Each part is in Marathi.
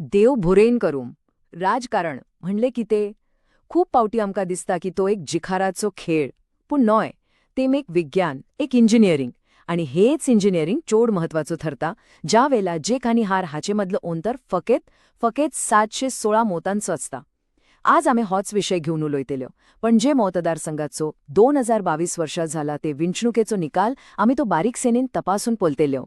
देव भुरेन करूं राजकारण म्हणले की ते खूप पावटी आमकां दिसता की तो एक जिखाराचो खेळ पूण न्हय तेम एक विज्ञान एक इंजिनियरिंग आणि हेच इंजिनियरिंग चोड महत्वाचो ठरता ज्या वेळेला जे आनी हार हाचे मदलो अंतर फकत 716 मोतांचो असता. आज आम्ही होच विषय घेऊन उलोयतेल्यो पणजे मतदारसंघाचो 2022 वर्षा झाला ते वेंचणुकेचो निकाल आम्ही तो बारीकसेनीन तपासून पळतेल्यो.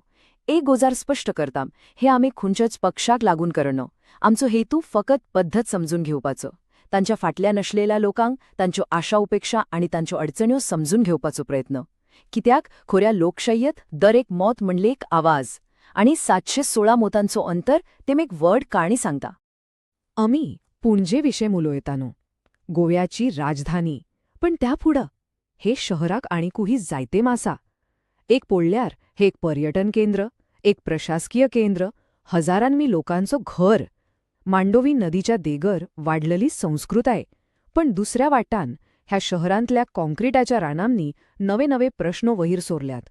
एक गोजार स्पष्ट करतां हे आम्ही खंयच्याच पक्षाक लागून करनो. आमचो हेतू फकत पद्धत समजून घेवपाचो, तांच्या फाटल्या नसलेल्या लोकांक तांच्यो आशा उपेक्षा आणि तांच्यो अडचण्यो समजून घेवपाचो प्रयत्न. कित्याक खोऱ्या लोकशायेत दर एक मत म्हणले एक आवाज आणि 716 मोतांचो अंतर तेम एक व्हड काणी सांगता. आमी पुणजे उलोयतानो गोव्याची राजधानी पण त्या फुडं हे शहराक आनीकूय जायतेम आसा. एक पळयल्यार हे एक पर्यटन केंद्र, एक प्रशासकीय केंद्र, हजारांनी लोकांचो घर, मांडोवी नदीच्या देगर वाढलेली संस्कृताय. पण दुसऱ्या वाटान ह्या शहरांतल्या कॉन्क्रिटाच्या रानांनी नवे नवे प्रश्न वहीर सोरल्यात.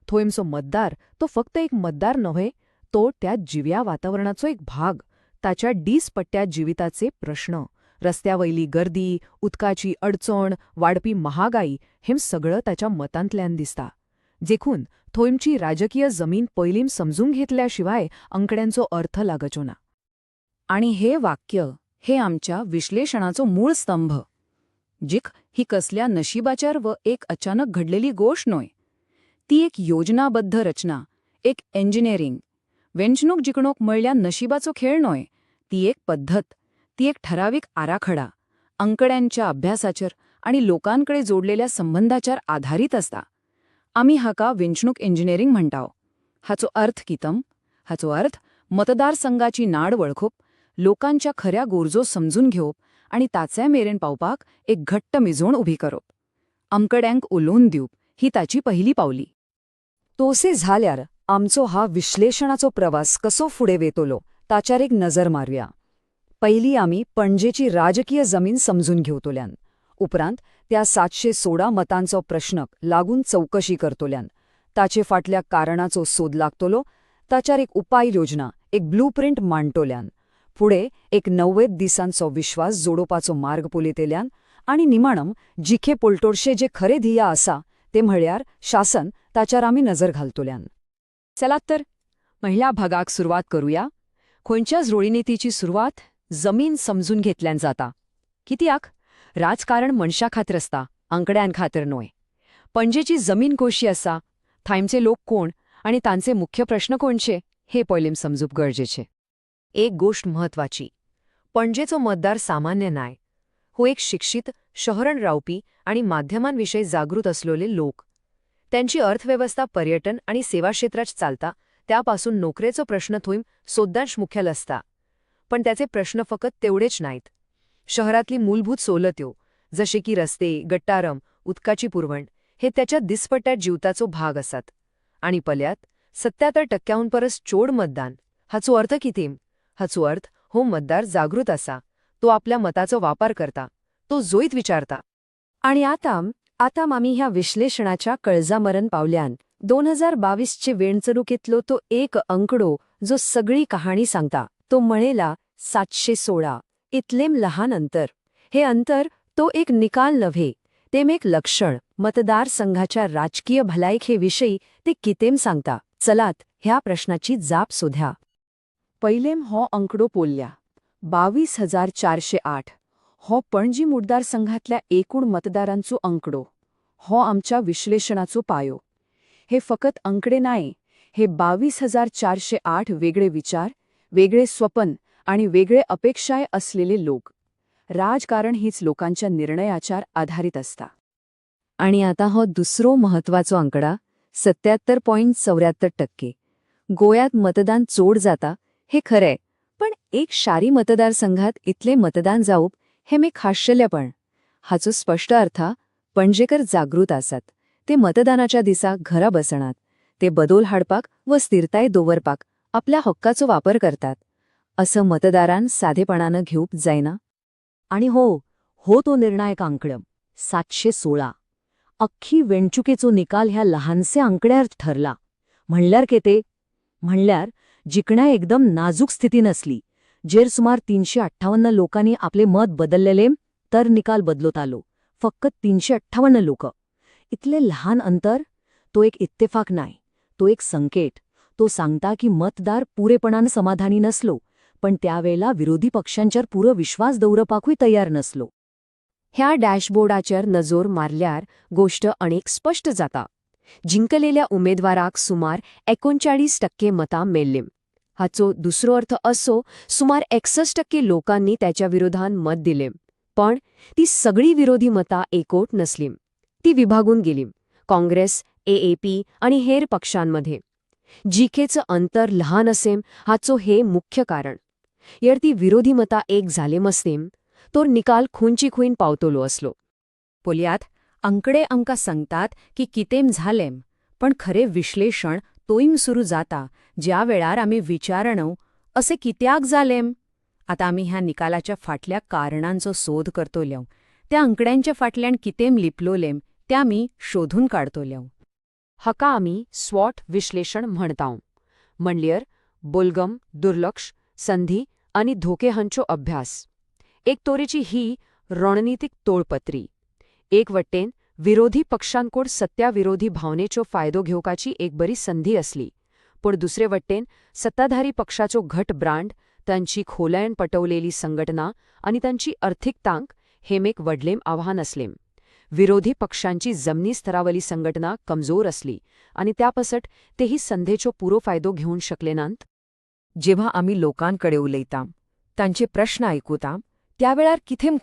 थोयमचो मतदार तो फक्त एक मतदार न्हय, तो त्या जिव्या वातावरणाचो एक भाग. ताच्या पट्ट्या जिविताचे प्रश्न, रस्त्यावयली गर्दी, उदकाची अडचण, वाडपी महागाई हेम सगळं ताच्या मतांतल्यान दिसता. देखून थोयमची राजकीय जमीन पयलीं समजून घेतल्याशिवाय अंकड्यांचो अर्थ लागचो ना. आणि हे वाक्य हे आमच्या विश्लेषणाचो मूळ स्तंभ. जिख ही कसल्या नशिबाच्यार व एक अचानक घडलेली गोष्ट न्हय. ती एक योजनाबद्ध रचना, एक इंजिनियरिंग. वेंचणूक जिखणूक म्हणल्यार नशिबाचो खेळ न्हय, ती एक पद्धत, ती एक ठराविक आराखडा, अंकड्यांच्या अभ्यासाचेर आणि लोकांकडे जोडलेल्या संबंधाचेर आधारित असता. आम्ही हाका वेंचणूक इंजिनियरिंग म्हणटाव. हाचो अर्थ कितम? हाचो अर्थ मतदारसंघाची नाड वळखप, लोकांच्या खऱ्या गोरजो समजून घेवप आणि ताचे मेरेन पावपाक एक घट्ट मिजोण उभी करप. अंकड्यांक उलोवन दिवप ही ताची पहिली पावली. तोसे झाल्यार आमचो हा विश्लेषणाचो प्रवास कसो फुडें वेतलो ताचेर एक नजर मारूया. पयलीं आमी पणजेची राजकीय जमीन समजून घेवतोल्यान. उपरांत त्या 716 मतांचो प्रश्नक लागून चौकशी करतोल्यान. ताचे फाटल्या कारणाचो सोद लागतलो, ताचेर एक उपाय योजना, एक ब्लूप्रिंट मांडटोल्यान. फुडें एक 90 दिसांचो विश्वास जोडोवपाचो मार्ग पोलेतेल्यान आनी निमाणम जिखे पलटोडशे जे खरे ध्येय आसा ते म्हळ्यार शासन, ताचेर आमी नजर घालतोल्यान. चलात तर पहिल्या भागाक सुरवात करूया. खंयच्याच रोळीनेतीची सुरवात जमीन समजून घेतल्यान जाता. कित्याक? राजकारण मनशा खातीर आसता, अंकड्यां खातीर न्हय. पणजेची जमीन कशी आसा, थंयचे लोक कोण आणि तांचे मुख्य प्रश्न कोणचे हे पयलीं समजूप गरजेचे. एक गोष्ट म्हत्वाची, पणजेचो मतदार सामान्य नाय. हो एक शिक्षित, शहरान रावपी आणि माध्यमांविशयी जागृत असलेले लोक. त्यांची अर्थव्यवस्था पर्यटन आणि सेवा क्षेत्रात चालता, त्यापासून नोकरेचो प्रश्न थोईम सोद्दांश मुख्यल असता. पण त्याचे प्रश्न फकत तेवढेच नाहीत. शहरातली मूलभूत सोलत्यो जसे की रस्ते, गट्टारम, उदकाची पुरवण हे त्याच्या दिसपट्ट्या जीवताचो भाग असतात. आणि पल्यात 77% परस चोड मतदान. हाचो अर्थ कितें? हाचो अर्थ हो मतदार जागृत असा, तो आपल्या मताचो वापर करता, तो जोईत विचारता. आणि आता आम्ही ह्या विश्लेषणाच्या कळजामरण पावल्यान 2022चे वेंचणुकेतलो तो एक अंकडो जो सगळी कहाणी सांगता, तो म्हणेला 716. इतलेम लहान अंतर. हे अंतर तो एक निकाल नव्हे, तेम एक लक्षण. मतदारसंघाच्या राजकीय भलायके ते कितेम सांगता. चलात ह्या प्रश्नाची जाप सोध्या. पहिलेम हो अंकडो पोलल्या 22,408. हो पणजी मतदारसंघातल्या एकूण मतदारांचो अंकडो. हो आमच्या विश्लेषणाचो पायो. हे फकत अंकडे नाय, हे 22,408 वेगळे विचार, वेगळे स्वप्न आणि वेगळे अपेक्षाय असलेले लोक. राजकारण हीच लोकांच्या निर्णयाचार आधारित असता. आणि आता हो दुसरो महत्वाचो अंकडा 77.74%. गोव्यात मतदान चोड जाता हे खरे, पण एक शारी मतदारसंघात इतले मतदान जावप हे एक आश्चर्यपण. हाचो स्पष्ट अर्थ पणजेकर जागृत आसात. ते मतदानाच्या दिसा घरा बसणात. ते बदल हाडपाक व स्थिरताय दवरपाक आपल्या हक्काचो वापर करतात. असं मतदारान साधेपणानं घेवप जायना. आणि हो तो निर्णायक आंकडम 716. अख्खी वेंचणुकेचो निकाल ह्या लहानसे आंकड्यार ठरला. म्हणल्यार केते? म्हणल्यार जिखण्या एकदम नाजूक स्थिती नसली, जेर सुमार 358 लोकांनी आपले मत बदललेले तर निकाल बदलत आलो. फक्त 358 लोक. इतले लहान अंतर? तो एक इत्तेफाक नाही, तो एक संकेत. तो सांगता की मतदार पुरेपणानं समाधानी नसलो, पण त्यावेळेला विरोधी पक्षांच्यावर पुरो विश्वास दवरपाकूय तयार नसलो. ह्या डॅशबोर्डाचेर नजर मारल्यार गोष्ट अनेक स्पष्ट जाता. जिंकलेल्या उमेदवाराक सुमार 39% मतां मेळ्ळीं. हाचो दुसरो अर्थ असो, सुमार 61% लोकांनी त्याच्या विरोधान मत दिलें. पण ती सगळी विरोधी मतां एकवट नसलीं. ती विभागून गेलीं. काँग्रेस, AAP आणि हेर पक्षांमध्ये. जिखेचं अंतर लहान असेम हाचो हे मुख्य कारण. यार ती विरोधी मतां एक जालें असलीं, तो निकाल खुंची खुईन पावतलो असलो. पोलियात अंकडे आमकां सांगतात की कितें झालें, पण खरे विश्लेषण तोईम सुरू जाता ज्या वेळार आमी विचारणो असे कित्याक जालें. आता आमी ह्या निकालाच्या फाटल्या कारणांचो सोद करतोल्यो. त्या अंकड्यांच्या फाटल्यान कितें लिपलोलें तें आमी शोधून काडतोल्यो. हाका आमी स्वॉट विश्लेषण म्हणटाव. म्हणल्यार बोलगम, दुर्लक्ष, संधी आणि धोके हांचो अभ्यास. एक तोरेची ही रणनीतीक तोळपत्री. एक वट्टेन विरोधी पक्षांकोड सत्ताविरोधी भावनेचो फायदो घेवपाची एक बरी संधी असली, पण दुसरे वट्टेन सत्ताधारी पक्षाचो घट ब्रांड, तांची खोलायन पटवलेली संघटना आणि तांची अर्थीक तांक हेम एक व्हडलें आव्हान असलें. विरोधी पक्षांची जमनी स्तरावली संघटना कमजोर असली आणि त्यापसट तेही संधेचो पुरो फायदो घेवंक शकले नांत. जेव्हा आमी लोकांकडे उलयता, तांचे प्रश्न आयकुता, त्यावेळार कितें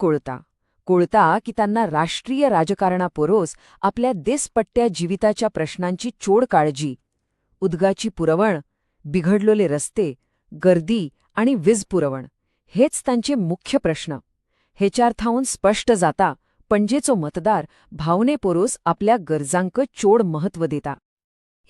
कळता की त्यांना राष्ट्रीय राजकारणापरोस आपल्या देसपट्ट्या जिविताच्या प्रश्नांची चोड काळजी, उदगाची पुरवण, बिघडलेले रस्ते, गर्दी आणि वीज पुरवण हेच तांचे मुख्य प्रश्न. हेच्यार्थावन स्पष्ट जाता पणजेचो मतदार भावनेपरोस आपल्या गरजांक चोड महत्व दिता.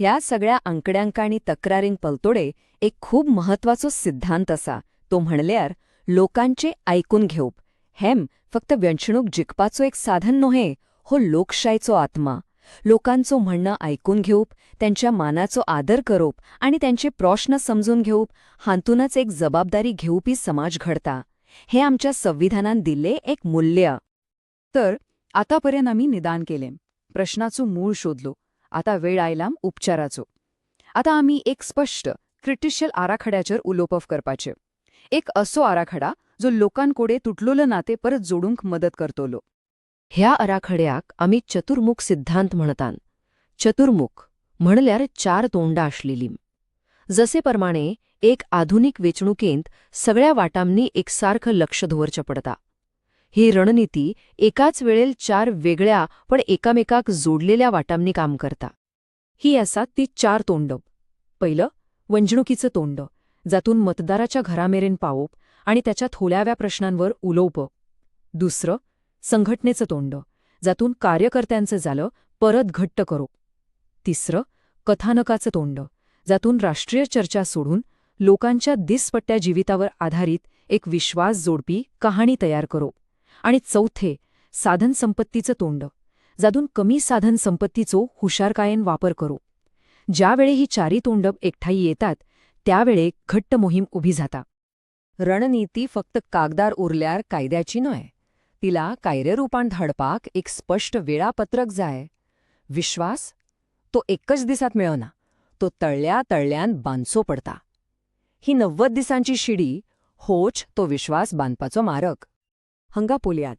ह्या सगळ्या अंकड्यांक आनी तक्रारींक पलतोडे एक खूब महत्वाचो सिद्धांत आसा. तो म्हणल्यार लोकांचे आयकून घेवप. हेम फक्त वेंचणूक जिखपाचो एक साधन न्हय, हो लोकशायेचो आत्मा. लोकांचो म्हणणं आयकून घेवप, त्यांच्या मानाचो आदर करप आणि त्यांचे प्रश्न समजून घेवप हातूनच एक जबाबदारी घेवपी समाज घडता. हे आमच्या संविधानान दिल्ले एक मूल्य. तर आतापर्यंत आमी निदान केलें, प्रश्नाचो मूळ शोधलो. आता वेळ आयला उपचाराचो. आता आमी एक स्पष्ट क्रिटिशियल आराखड्याचेर उलोवप करपाचें. एक असो आराखडा जो लोकांकोडे तुटलोले नाते परत जोडूंक मदत करतलो. ह्या आराखड्याक आमी चतुर्मुख सिद्धांत म्हणतान. चतुर्मुख म्हणल्यार 4 तोंडां आसलेलीं. जसे प्रमाणे एक आधुनिक वेंचणुकेंत सगळ्या वाटांनी एकसारखं लक्ष दवरचें पडटा. ही रणनीती एकाच वेळेल 4 वेगळ्या पण एकामेकाक जोडलेल्या वाटांनी काम करता. ही आसात ती 4 तोंड. पहिलं वेंचणुकीचं तोंड, जातून मतदाराच्या घरामेरेन पावप आणि त्याच्या थोड्याव्या प्रश्नांवर उलोवप. दुसरं संघटनेचं तोंड, जातून कार्यकर्त्यांचं जालं परत घट्ट करप. तिसरं कथानकाचं तोंड, जातून राष्ट्रीय चर्चा सोडून लोकांच्या दिसपट्ट्या जिवितावर आधारित एक विश्वास जोडपी कहाणी तयार करप. आणि चौथे साधनसंपत्तीचं तोंड, जातून कमी साधनसंपत्तीचो हुशारकायेन वापर करप. ज्यावेळी ही 4 तोंड एकठाई येतात त्यावेळे घट्ट मोहीम उभी जाता. रणनीती फक्त कागदार उरल्यार कायद्याची न्हय, तिला कार्यरूपान धाडपाक एक स्पष्ट वेळापत्रक जाय. विश्वास तो एकच दिसात मेळना, तो तळल्या तळल्यान बांदचो पडता. ही 90 दिसांची शिडी होच तो विश्वास बांदपाचो मार्ग. हंगा पोलयात.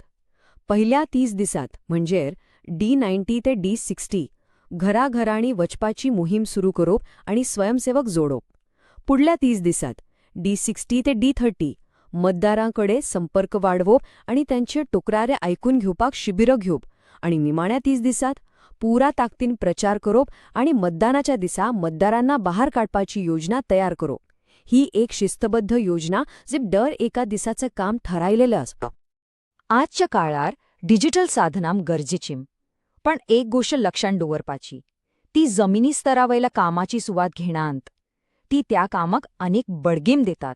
पहिल्या 30 दिसात म्हणजे D90 ते D60 घराघरांनी वचपाची मोहीम सुरू करप आणि स्वयंसेवक जोडप. पुढल्या 30 दिसात D60 ते D30 मतदारांकडे संपर्क वाढवप आणि त्यांचे तक्रारे ऐकून घेवपाक शिबिरं घेवप. आणि निमाण्या 30 दिसात पुरा ताकदीन प्रचार करप आणि मतदानाच्या दिसा मतदारांना बाहेर काढपाची योजना तयार करप. ही एक शिस्तबद्ध योजना जे दर एका दिसाचं काम ठरायलेलं असतं. आजच्या काळार डिजिटल साधनां गरजेचीं, पण एक गोष्ट लक्षात दवरपाची, ती जमिनी स्तरावयल्या कामाची सुवात घेणांत. ती त्या कामाक अनेक बडगेम देतात,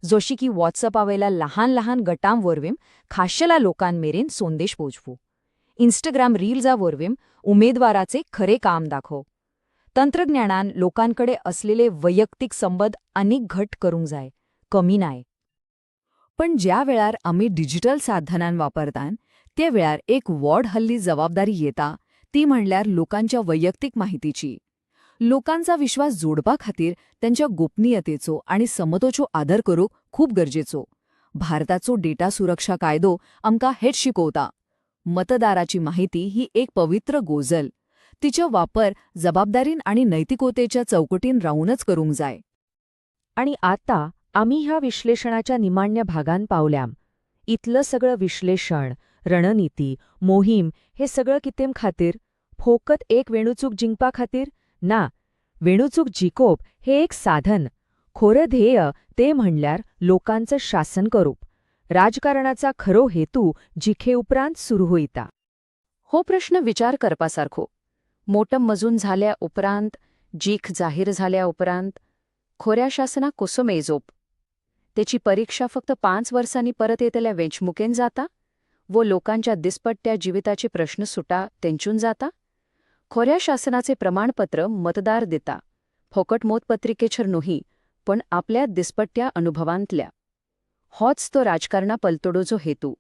जशी की व्हॉट्सअपावयल्या लहान लहान गटांवरवीं खाशेल्या लोकांमेरेन संदेश पोचवू. इंस्टाग्राम रील्सावरवीं उमेदवाराचे खरे काम दाखव. तंत्रज्ञानान लोकांकडे असलेले वैयक्तिक संबंध अनेक घट करूंक जाय, कमी नाय. पण ज्या वेळार आम्ही डिजिटल साधनां वापरतान ते वेळार एक व्हड हल्ली जबाबदारी येता ती म्हणल्यार लोकांच्या वैयक्तीक माहितीची. लोकांचा विश्वास जोडपा खातीर त्यांच्या गोपनीयतेचो आणि समतोचो आदर करूंक खूप गरजेचो. भारताचो डेटा सुरक्षा कायदो आमकां हेच शिकवता. मतदाराची माहिती ही एक पवित्र गोजल. तिचो वापर जबाबदारीन आणि नैतिकतेच्या चौकटीन रावूनच करूंक जाय. आणि आता आम्ही ह्या विश्लेषणाच्या निमाण्य भागान पावल्याम. इतलं सगळं विश्लेषण, रणनीती, मोहीम हे सगळं कितेम खातीर? फोकत एक वेणुचूक जिंकपा खातीर? ना, वेणुचूक जिकोप हे एक साधन. खोरं ध्येय ते म्हणल्यार लोकांचं शासन करूप. राजकारणाचा खरो हेतू जिखे उपरांत सुरू होईता. हो प्रश्न विचार करपासारखो. मोटम मजून झाल्या उपरांत, जीख जाहीर झाल्या उपरांत खोऱ्या शासनाक कसो मेजोप? तेची परीक्षा फक्त 5 वर्सांनी परत येतल्या वेंचणुकेन जाता? वो लोकांच्या दिसपट्ट्या जिविताचे प्रश्न सुटा तेंचून जाता? खोऱ्या शासनाचे प्रमाणपत्र मतदार दिता, फकट मतपत्रिकेचेर न्हय, पण आपल्या दिसपट्ट्या अनुभवांतल्या. होच तो राजकारणा पलतडोचो हेतू.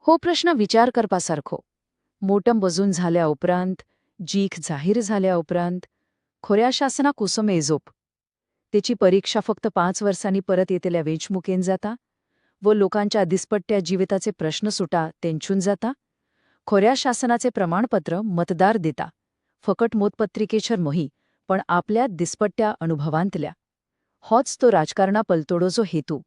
हो प्रश्न विचार करपासारखो. मोटम बजून झाल्या उपरांत, जीख जाहीर झाल्या उपरांत खोऱ्या शासनाक कसो मेजोप? तेची परीक्षा फक्त 5 वर्सांनी परत येतल्या वेंचणुकेन जाता? व लोकांच्या दिसपट्ट्या जिविताचे प्रश्न सुटा तेंचून जाता? खोऱ्या शासनाचे प्रमाणपत्र मतदार दिता, फकट मतपत्रिकेचेर न्हय, पण आपल्या दिसपट्ट्या अनुभवांतल्या. होच तो राजकारणा पलतडोचो हेतू.